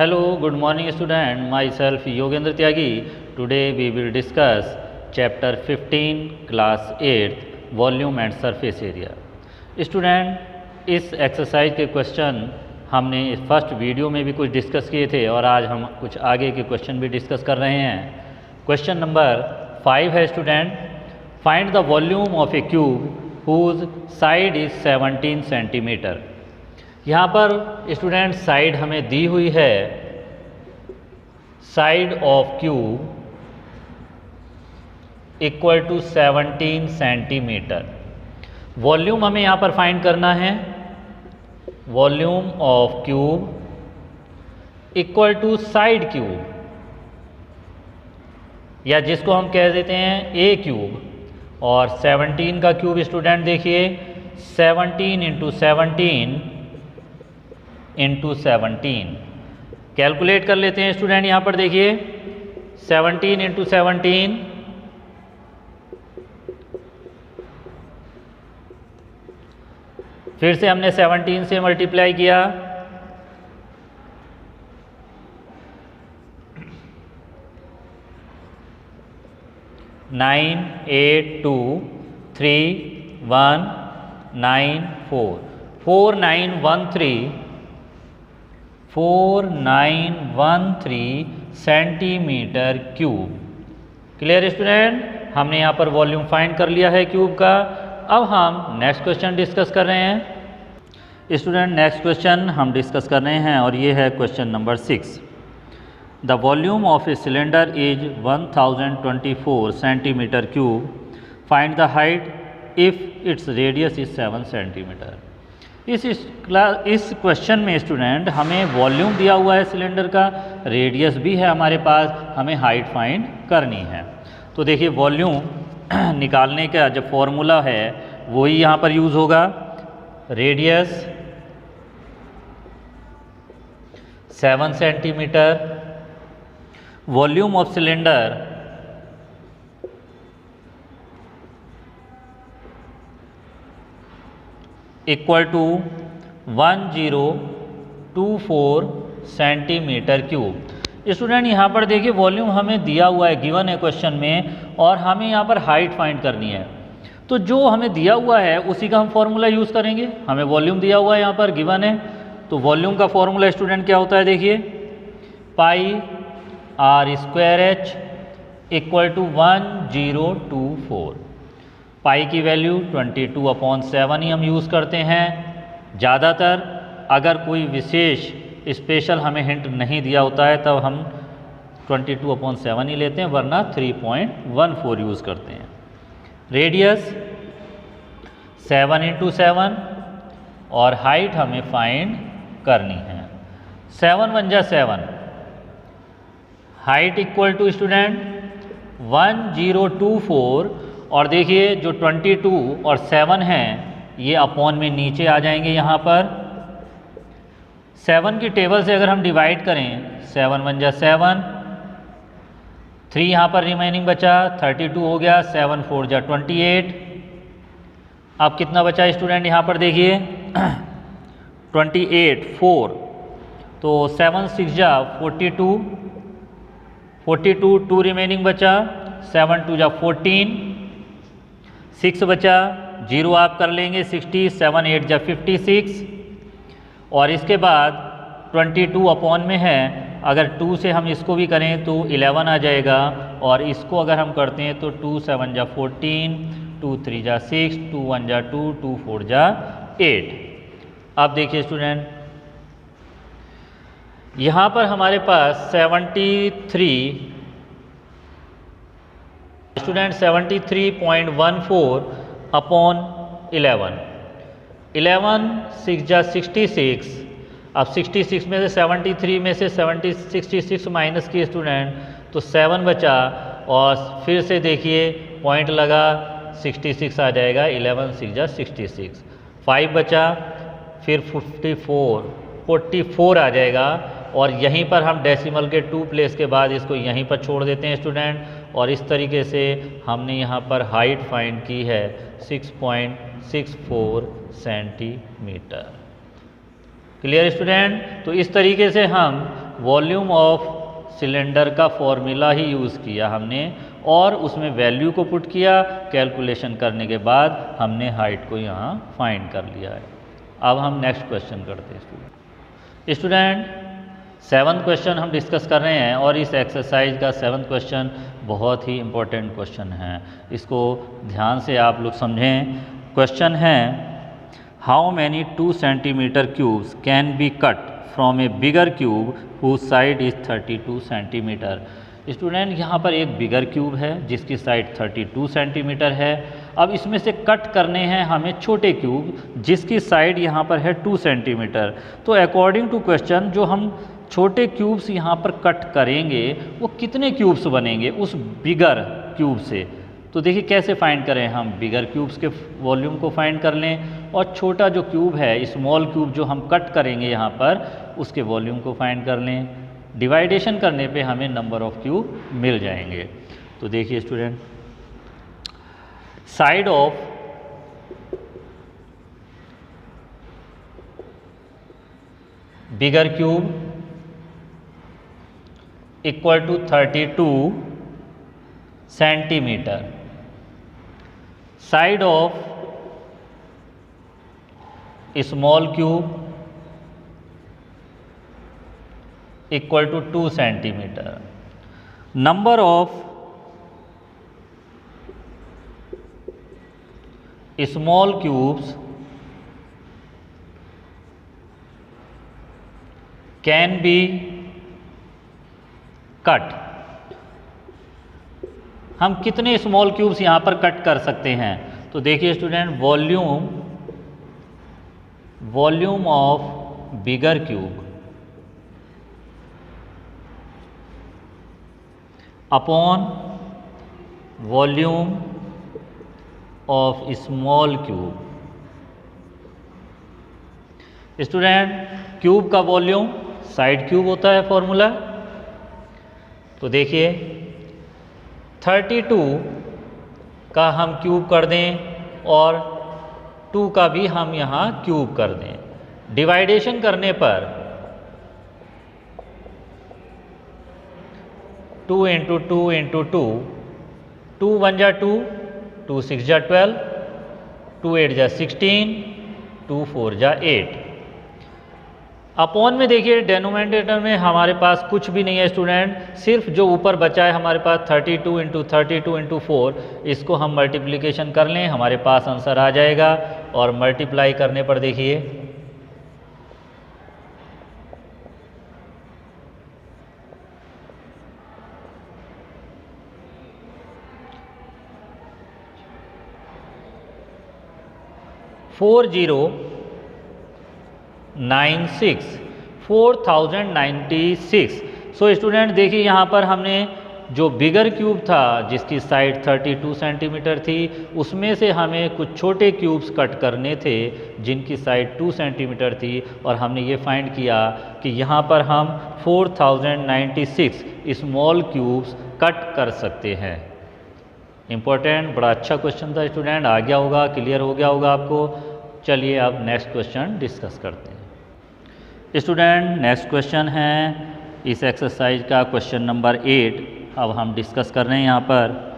Hello, good morning student. Myself Yogendra Tyagi. Today we will discuss chapter 15 class 8 volume and surface area. Student, इस exercise के question हमने first video में भी कुछ discuss किए थे और आज हम कुछ आगे के क्वेश्चन भी डिस्कस कर रहे हैं। क्वेश्चन नंबर 5 है student, find the volume of a cube whose side is 17 centimetre. यहाँ पर स्टूडेंट साइड हमें दी हुई है, side of cube equal to 17 centimetre. Volume हमें यहाँ पर फाइंड करना है, volume of cube equal to side cube, या जिसको हम कह देते हैं ए क्यूब, और 17 का क्यूब स्टूडेंट देखिए 17 इंटू 17 इंटू 17। कैलकुलेट कर लेते हैं स्टूडेंट। यहाँ पर देखिए 17 इंटू 17 फिर से हमने 17 से मल्टीप्लाई किया, nine 8 2 3 1 9 4 4913 centimetre cube. Clear student, हमने यहाँ पर वॉल्यूम फाइंड कर लिया है क्यूब का। अब हम नेक्स्ट क्वेश्चन डिस्कस कर रहे हैं। स्टूडेंट, नेक्स्ट क्वेश्चन हम डिस्कस कर रहे हैं और ये है question number 6। The volume of a cylinder is 1024 centimetre cube, find the height if its radius is 7 centimetre. इस क्वेश्चन में स्टूडेंट हमें वॉल्यूम दिया हुआ है सिलेंडर का, रेडियस भी है हमारे पास, हमें हाइट फाइंड करनी है। तो देखिए वॉल्यूम निकालने का जो फॉर्मूला है वही यहाँ पर यूज़ होगा, radius 7 centimetre, volume of cylinder equal to 1024 centimetre cube. Student यहाँ पर देखिए वॉल्यूम हमें दिया हुआ है, गिवन है क्वेश्चन में, और हमें यहाँ पर हाइट फाइंड करनी है। तो जो हमें दिया हुआ है उसी का हम फॉर्मूला यूज़ करेंगे। हमें वॉल्यूम दिया हुआ है, यहाँ पर गिवन है, तो वॉल्यूम का फॉर्मूला स्टूडेंट क्या होता है देखिए, pi r square h equal to 1024। Pi की वैल्यू 22/7 ही हम यूज़ करते हैं। ज़्यादातर अगर कोई विशेष स्पेशल हमें हिंट नहीं दिया होता है तब हम 22/7 ही लेते हैं, वरना 3.14 यूज़ करते हैं। रेडियस 7 इंटू 7 और हाइट हमें फाइंड करनी है। 7 1 जा 7, हाइट इक्वल टू स्टूडेंट 1024, और देखिए जो 22 और 7 हैं ये अपॉन में नीचे आ जाएंगे। यहाँ पर 7 की टेबल से अगर हम डिवाइड करें, 7 1 जा 7, 3 यहाँ पर रिमेनिंग बचा, 32 हो गया, 7 4 जा 28। अब कितना बचा स्टूडेंट यहाँ पर देखिए 28 4, तो 7 6 जा 42, 42 2 रिमेनिंग बचा, 7 2 जा 14, 6 बचा, 0 आप कर लेंगे 60, 7 8 जा 56, और इसके बाद 22 अपॉन में है, अगर 2 से हम इसको भी करें तो 11 आ जाएगा, और इसको अगर हम करते हैं तो 2 7 जा 14, 2 3 जा 6, 2 1 जा 2, 2 4 जा 8। अब देखिए स्टूडेंट यहाँ पर हमारे पास 73 स्टूडेंट 73.14 अपॉन 11, 11 6 जा 66। अब 66 में से 73 में से 66 माइनस किए स्टूडेंट तो 7 बचा, और फिर से देखिए पॉइंट लगा 66 आ जाएगा, 11 6 जा 66, 5 बचा, फिर 44 आ जाएगा, और यहीं पर हम डेसिमल के 2 प्लेस के बाद इसको यहीं पर छोड़ देते हैं स्टूडेंट, और इस तरीके से हमने यहाँ पर हाइट फाइंड की है 6.64 सेंटीमीटर। Clear student. तो इस तरीके से हम वॉल्यूम ऑफ सिलेंडर का फॉर्मूला ही यूज़ किया हमने और उसमें वैल्यू को पुट किया, कैलकुलेशन करने के बाद हमने हाइट को यहाँ फाइंड कर लिया है। अब हम नेक्स्ट क्वेश्चन करते हैं स्टूडेंट। 7th क्वेश्चन हम डिस्कस कर रहे हैं और इस एक्सरसाइज का 7th क्वेश्चन बहुत ही इम्पोर्टेंट क्वेश्चन है, इसको ध्यान से आप लोग समझें। क्वेश्चन है how many 2 centimetre cubes can be cut from a bigger cube whose side is 32 centimetre. Student यहाँ पर एक बिगर क्यूब है जिसकी साइड 32 सेंटीमीटर है। अब इसमें से कट करने हैं हमें छोटे क्यूब जिसकी साइड यहाँ पर है 2 सेंटीमीटर। तो अकॉर्डिंग टू क्वेश्चन जो हम छोटे क्यूब्स यहाँ पर कट करेंगे वो कितने क्यूब्स बनेंगे उस बिगर क्यूब से। तो देखिए कैसे फाइंड करें, हम बिगर क्यूब्स के वॉल्यूम को फाइंड कर लें और छोटा जो क्यूब है स्मॉल क्यूब जो हम कट करेंगे यहाँ पर उसके वॉल्यूम को फाइंड कर लें। डिवाइडेशन करने पे हमें नंबर ऑफ क्यूब मिल जाएंगे। तो देखिए student, side of bigger cube equal to 32 centimetre, side of small cube equal to 2 centimetre. Number of small cubes can be cut. हम कितने स्मॉल क्यूब्स यहाँ पर कट कर सकते हैं। तो देखिए student, volume of bigger cube upon volume of small cube. Student, cube का वॉल्यूम साइड क्यूब होता है फॉर्मूला। तो देखिए 32 का हम क्यूब कर दें और 2 का भी हम यहाँ क्यूब कर दें। डिवाइडेशन करने पर 2 इंटू 2 इंटू 2, 2 1 जा 2, 2 6 जा 12, 2 8 जा 16, 2 4 जा 8। अपॉन में देखिए डेनोमिनेटर में हमारे पास कुछ भी नहीं है स्टूडेंट, सिर्फ जो ऊपर बचा है हमारे पास 32 इंटू 32 इंटू 4, इसको हम मल्टीप्लिकेशन कर लें, हमारे पास आंसर आ जाएगा। और मल्टीप्लाई करने पर देखिए 4096। सो स्टूडेंट देखिए यहाँ पर हमने जो बिगर क्यूब था जिसकी साइड 32 सेंटीमीटर थी उसमें से हमें कुछ छोटे क्यूब्स कट करने थे जिनकी साइड 2 सेंटीमीटर थी और हमने ये फाइंड किया कि यहाँ पर हम 4096 स्मॉल क्यूब्स कट कर सकते हैं। इम्पोर्टेंट, बड़ा अच्छा क्वेश्चन था स्टूडेंट, आ गया होगा, क्लियर हो गया होगा आपको। चलिए अब नेक्स्ट क्वेश्चन डिस्कस करते हैं स्टूडेंट। नेक्स्ट क्वेश्चन है इस एक्सरसाइज का क्वेश्चन नंबर 8। अब हम डिस्कस कर रहे हैं यहाँ पर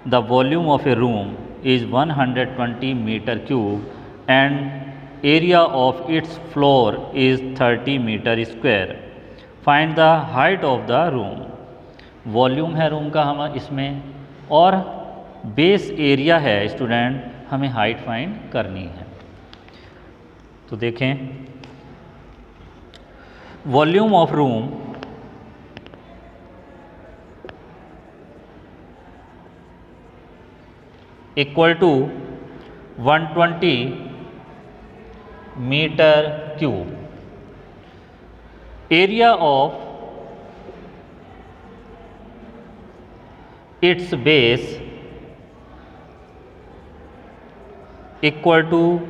the volume of a room is 120 metre cube and area of its floor is 30 metre square. Find the height of the room. Volume है रूम का हम इसमें और बेस एरिया है स्टूडेंट, हमें हाइट फाइंड करनी है। तो देखें, volume of room equal to 120 metre cube, area of its base equal to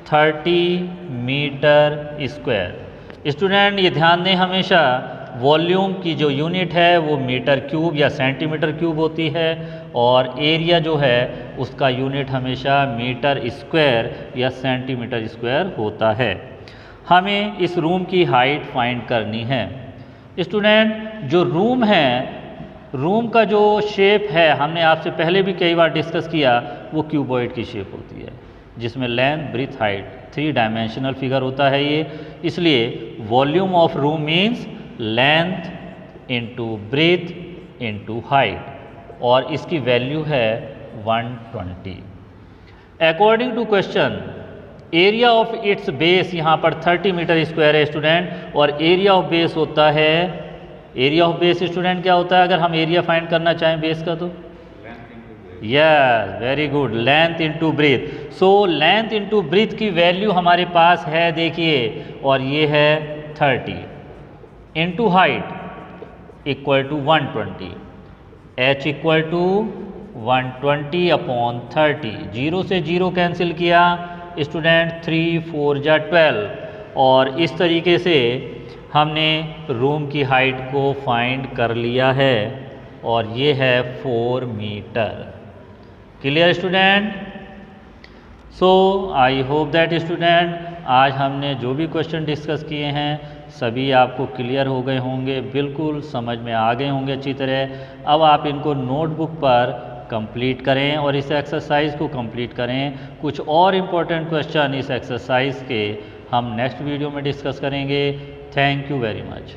30 metre square. Student ये ध्यान दें, हमेशा वॉल्यूम की जो यूनिट है वो मीटर क्यूब या सेंटीमीटर क्यूब होती है और एरिया जो है उसका यूनिट हमेशा मीटर स्क्वायर या सेंटीमीटर स्क्वायर होता है। हमें इस रूम की हाइट फाइंड करनी है। स्टूडेंट जो रूम है, रूम का जो शेप है हमने आपसे पहले भी कई बार डिस्कस किया, वो क्यूबॉइड की शेप होती है जिसमें length breadth height 3 dimensional figure होता है ये। इसलिए volume of room means length into breadth into height और इसकी वैल्यू है 120। According to question area of its base यहाँ पर 30 मीटर स्क्वायर है स्टूडेंट, और एरिया ऑफ बेस होता है, एरिया ऑफ बेस स्टूडेंट क्या होता है अगर हम एरिया फाइंड करना चाहें बेस का? तो yes, very good, length into breadth. So length into breadth की वैल्यू हमारे पास है देखिए, और ये है 30 into height equal to 120, h equal to 120 upon 30। 0 से 0 कैंसिल किया स्टूडेंट, 3 4 जा 12, और इस तरीके से हमने रूम की हाइट को फाइंड कर लिया है, और ये है 4 metre. Clear student? So I hope that student आज हमने जो भी क्वेश्चन डिस्कस किए हैं सभी आपको क्लियर हो गए होंगे, बिल्कुल समझ में आ गए होंगे अच्छी तरह। अब आप इनको नोटबुक पर कंप्लीट करें और इस एक्सरसाइज को कंप्लीट करें। कुछ और इम्पोर्टेंट क्वेश्चन इस एक्सरसाइज के हम नेक्स्ट वीडियो में डिस्कस करेंगे। Thank you very much.